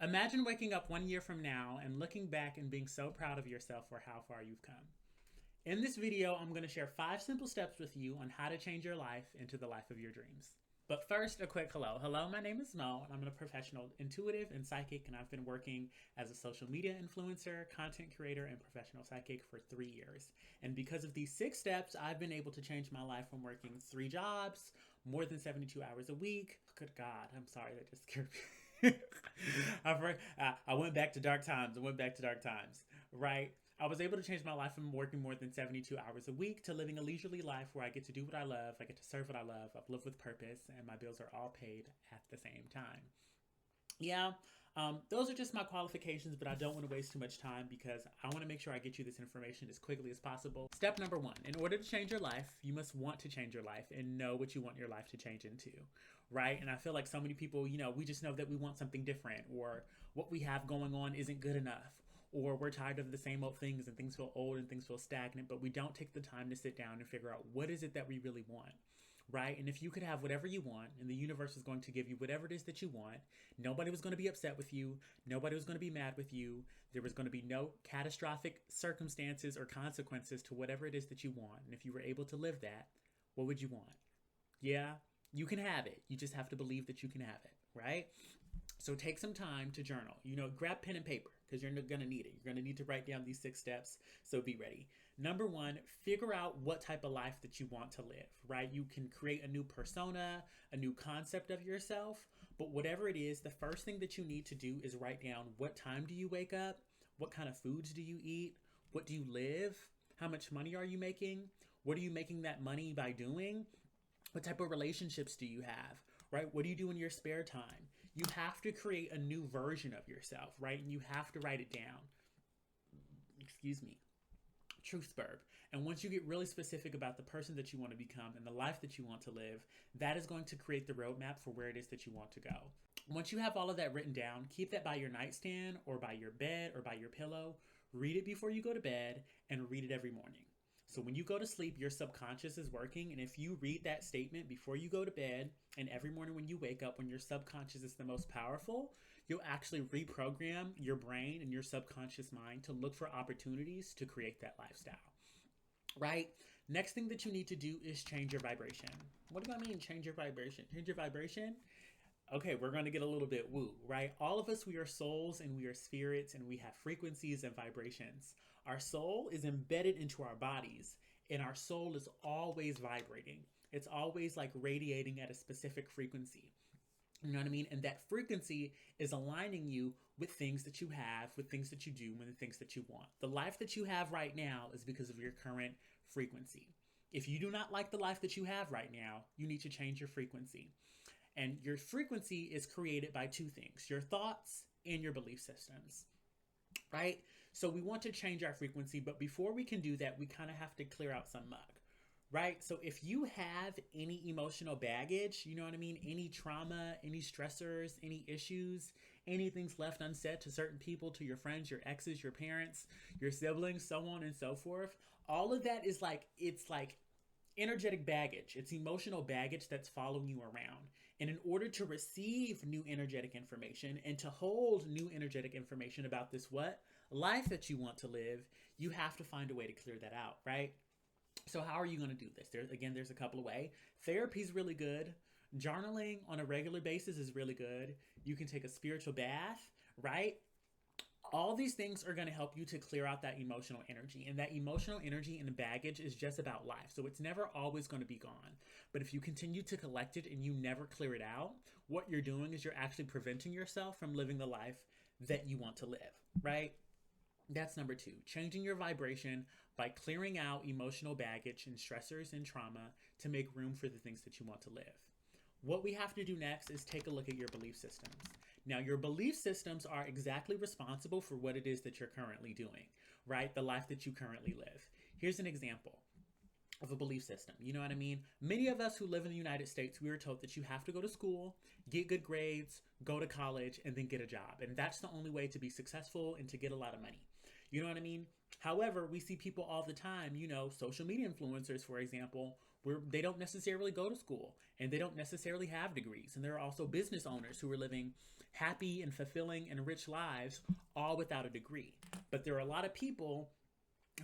Imagine waking up 1 year from now and looking back and being so proud of yourself for how far you've come. In this video, I'm going to share 5 simple steps with you on how to change your life into the life of your dreams. But first, a quick hello. Hello, my name is Mo, and I'm a professional intuitive and psychic, and I've been working as a social media influencer, content creator, and professional psychic for 3 years. And because of these 6 steps, I've been able to change my life from working 3 jobs, more than 72 hours a week. Good God, I'm sorry, that just scared me. I went back to dark times. Right? I was able to change my life from working more than 72 hours a week to living a leisurely life where I get to do what I love, I get to serve what I love, I've lived with purpose, and my bills are all paid at the same time. Yeah, those are just my qualifications, but I don't want to waste too much time because I want to make sure I get you this information as quickly as possible. Step number 1, in order to change your life, you must want to change your life and know what you want your life to change into, right? And I feel like so many people, we just know that we want something different, or what we have going on isn't good enough, or we're tired of the same old things and things feel old and things feel stagnant, but we don't take the time to sit down and figure out what is it that we really want. Right? And if you could have whatever you want, and the universe is going to give you whatever it is that you want, nobody was going to be upset with you. Nobody was going to be mad with you. There was going to be no catastrophic circumstances or consequences to whatever it is that you want. And if you were able to live that, what would you want? Yeah, you can have it. You just have to believe that you can have it, right? So take some time to journal. Grab pen and paper because you're going to need it. You're going to need to write down these 6 steps, so be ready. Number 1, figure out what type of life that you want to live, right? You can create a new persona, a new concept of yourself, but whatever it is, the first thing that you need to do is write down what time do you wake up, what kind of foods do you eat, what do you live, how much money are you making, what are you making that money by doing, what type of relationships do you have, right? What do you do in your spare time? You have to create a new version of yourself, right? And you have to write it down. Excuse me. Truth burp. And once you get really specific about the person that you want to become and the life that you want to live, that is going to create the roadmap for where it is that you want to go. Once you have all of that written down, keep that by your nightstand or by your bed or by your pillow. Read it before you go to bed and read it every morning. So when you go to sleep, your subconscious is working. And if you read that statement before you go to bed and every morning when you wake up, when your subconscious is the most powerful, you'll actually reprogram your brain and your subconscious mind to look for opportunities to create that lifestyle, right? Next thing that you need to do is change your vibration. What do I mean change your vibration? Change your vibration? Okay, we're going to get a little bit woo, right? All of us, we are souls and we are spirits and we have frequencies and vibrations. Our soul is embedded into our bodies and our soul is always vibrating. It's always like radiating at a specific frequency. You know what I mean? And that frequency is aligning you with things that you have, with things that you do, and the things that you want. The life that you have right now is because of your current frequency. If you do not like the life that you have right now, you need to change your frequency. And your frequency is created by 2 things, your thoughts and your belief systems, right? So we want to change our frequency, but before we can do that, we kind of have to clear out some muck, right? So if you have any emotional baggage, you know what I mean? Any trauma, any stressors, any issues, anything's left unsaid to certain people, to your friends, your exes, your parents, your siblings, so on and so forth. All of that is it's like energetic baggage. It's emotional baggage that's following you around. And in order to receive new energetic information and to hold new energetic information about this life that you want to live, you have to find a way to clear that out, right? So how are you going to do this? There's a couple of ways. Therapy is really good. Journaling on a regular basis is really good. You can take a spiritual bath, right? All these things are going to help you to clear out that emotional energy. And that emotional energy and baggage is just about life. So it's never always going to be gone. But if you continue to collect it and you never clear it out, what you're doing is you're actually preventing yourself from living the life that you want to live, right? That's number 2, changing your vibration by clearing out emotional baggage and stressors and trauma to make room for the things that you want to live. What we have to do next is take a look at your belief systems. Now, your belief systems are exactly responsible for what it is that you're currently doing, right? The life that you currently live. Here's an example of a belief system. You know what I mean? Many of us who live in the United States, we were told that you have to go to school, get good grades, go to college, and then get a job. And that's the only way to be successful and to get a lot of money. You know what I mean? However, we see people all the time, social media influencers, for example, where they don't necessarily go to school and they don't necessarily have degrees. And there are also business owners who are living happy and fulfilling and rich lives all without a degree. But there are a lot of people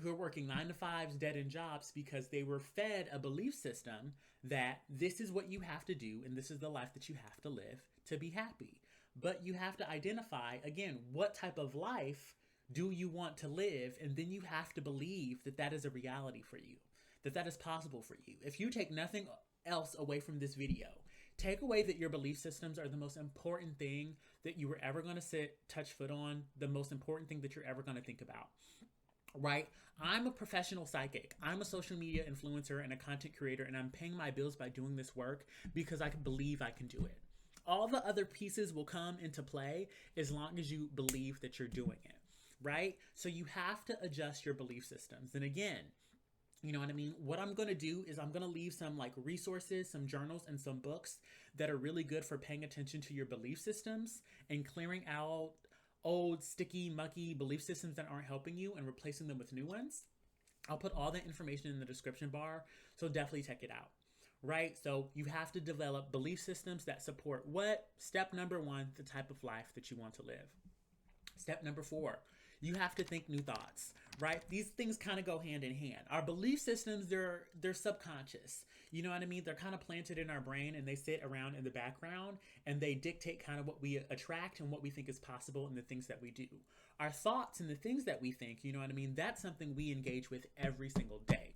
who are working 9-to-5s, dead-end jobs because they were fed a belief system that this is what you have to do and this is the life that you have to live to be happy. But you have to identify, again, what type of life do you want to live? And then you have to believe that that is a reality for you, that that is possible for you. If you take nothing else away from this video, take away that your belief systems are the most important thing that you were ever going to sit, touch foot on, the most important thing that you're ever going to think about. Right? I'm a professional psychic. I'm a social media influencer and a content creator, and I'm paying my bills by doing this work because I believe I can do it. All the other pieces will come into play as long as you believe that you're doing it, right? So you have to adjust your belief systems. And again, you know what I mean? What I'm going to do is I'm going to leave some like resources, some journals, and some books that are really good for paying attention to your belief systems and clearing out old, sticky, mucky belief systems that aren't helping you and replacing them with new ones. I'll put all that information in the description bar, so definitely check it out. Right? So you have to develop belief systems that support what? Step number 1, the type of life that you want to live. Step number 4, you have to think new thoughts, right? These things kind of go hand in hand. Our belief systems, they're subconscious. You know what I mean? They're kind of planted in our brain and they sit around in the background and they dictate kind of what we attract and what we think is possible and the things that we do. Our thoughts and the things that we think, you know what I mean? That's something we engage with every single day,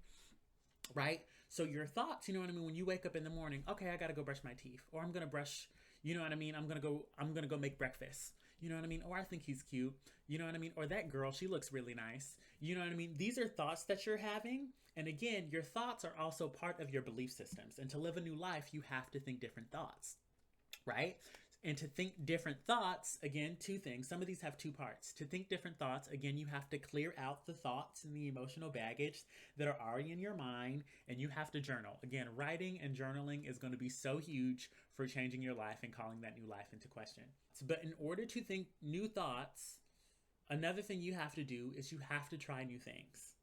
right? So your thoughts, you know what I mean? When you wake up in the morning, okay, I got to go brush my teeth, or I'm going to brush, you know what I mean? I'm going to go make breakfast. You know what I mean? Or I think he's cute. You know what I mean? Or that girl, she looks really nice. You know what I mean? These are thoughts that you're having. And again, your thoughts are also part of your belief systems. And to live a new life, you have to think different thoughts, right? And to think different thoughts, again, 2 things. Some of these have 2 parts. To think different thoughts, again, you have to clear out the thoughts and the emotional baggage that are already in your mind, and you have to journal. Again, writing and journaling is going to be so huge for changing your life and calling that new life into question. But in order to think new thoughts, another thing you have to do is you have to try new things.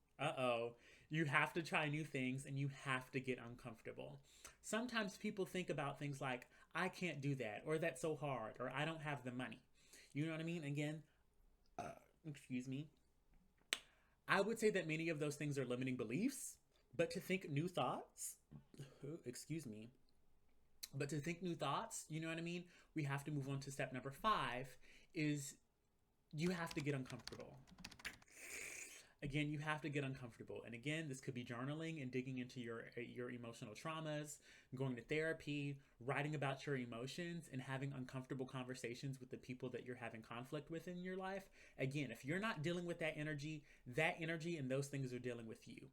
You have to try new things and you have to get uncomfortable. Sometimes people think about things like, I can't do that, or that's so hard, or I don't have the money. You know what I mean? Again, excuse me. I would say that many of those things are limiting beliefs, but to think new thoughts, but to think new thoughts, you know what I mean? We have to move on to step number 5 is you have to get uncomfortable. Again, you have to get uncomfortable. And again, this could be journaling and digging into your emotional traumas, going to therapy, writing about your emotions, and having uncomfortable conversations with the people that you're having conflict with in your life. Again, if you're not dealing with that energy and those things are dealing with you.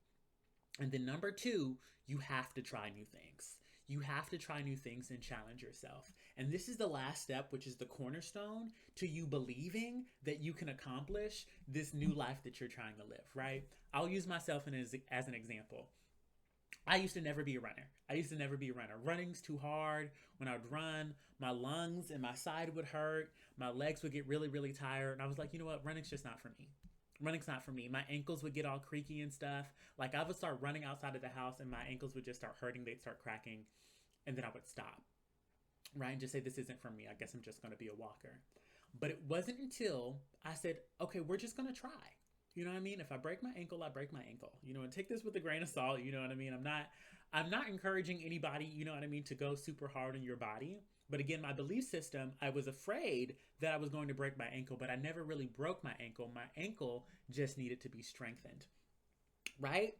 And then number 2, you have to try new things. You have to try new things and challenge yourself. And this is the last step, which is the cornerstone to you believing that you can accomplish this new life that you're trying to live, right? I'll use myself as an example. I used to never be a runner. Running's too hard. When I would run, my lungs and my side would hurt. My legs would get really, really tired. And I was like, you know what? Running's just not for me. My ankles would get all creaky and stuff. Like I would start running outside of the house and my ankles would just start hurting. They'd start cracking. And then I would stop, right? And just say, this isn't for me. I guess I'm just going to be a walker. But it wasn't until I said, okay, we're just going to try. You know what I mean? If I break my ankle, I break my ankle. You know, and take this with a grain of salt. You know what I mean? I'm not encouraging anybody, you know what I mean, to go super hard on your body. But again, my belief system, I was afraid that I was going to break my ankle, but I never really broke my ankle. My ankle just needed to be strengthened, right?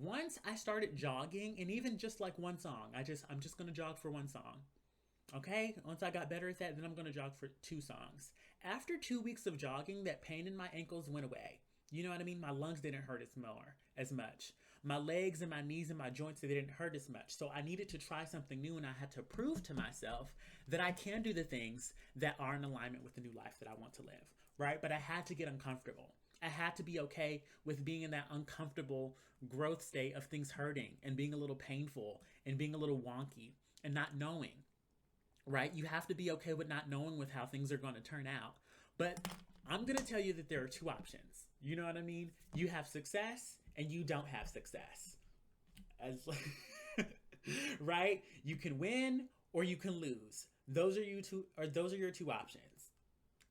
Once I started jogging, and even just like one song, I'm just going to jog for one song. Okay? Once I got better at that, then I'm going to jog for 2 songs. After 2 weeks of jogging, that pain in my ankles went away. You know what I mean? My lungs didn't hurt as much. My legs and my knees and my joints, they didn't hurt as much. So I needed to try something new, and I had to prove to myself that I can do the things that are in alignment with the new life that I want to live, right? But I had to get uncomfortable. I had to be okay with being in that uncomfortable growth state of things hurting and being a little painful and being a little wonky and not knowing, right? You have to be okay with not knowing with how things are going to turn out. But I'm going to tell you that there are 2 options. You know what I mean? You have success and you don't have success. Right? You can win or you can lose. Those are your two options.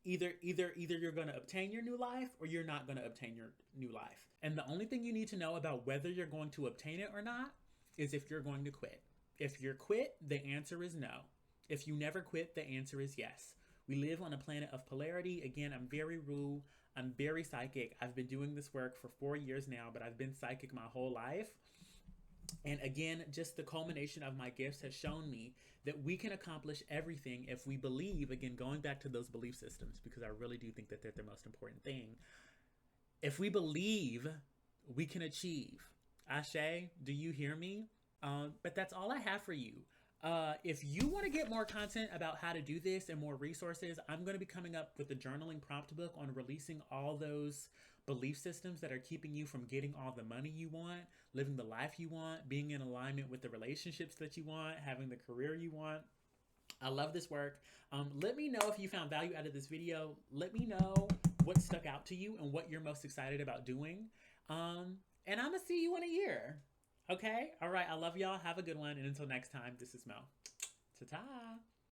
Either you're going to obtain your new life or you're not going to obtain your new life. And the only thing you need to know about whether you're going to obtain it or not is if you're going to quit. If you're quit, the answer is no. If you never quit, the answer is yes. We live on a planet of polarity. Again, I'm very Ru. I'm very psychic. I've been doing this work for 4 years now, but I've been psychic my whole life. And again, just the culmination of my gifts has shown me that we can accomplish everything if we believe, again, going back to those belief systems, because I really do think that they're the most important thing. If we believe, we can achieve. Ashe, do you hear me? But that's all I have for you. If you want to get more content about how to do this and more resources, I'm going to be coming up with a journaling prompt book on releasing all those belief systems that are keeping you from getting all the money you want, living the life you want, being in alignment with the relationships that you want, having the career you want. I love this work. Let me know if you found value out of this video. Let me know what stuck out to you and what you're most excited about doing. And I'm going to see you in a year. Okay? All right. I love y'all. Have a good one. And until next time, this is Mel. Ta-ta.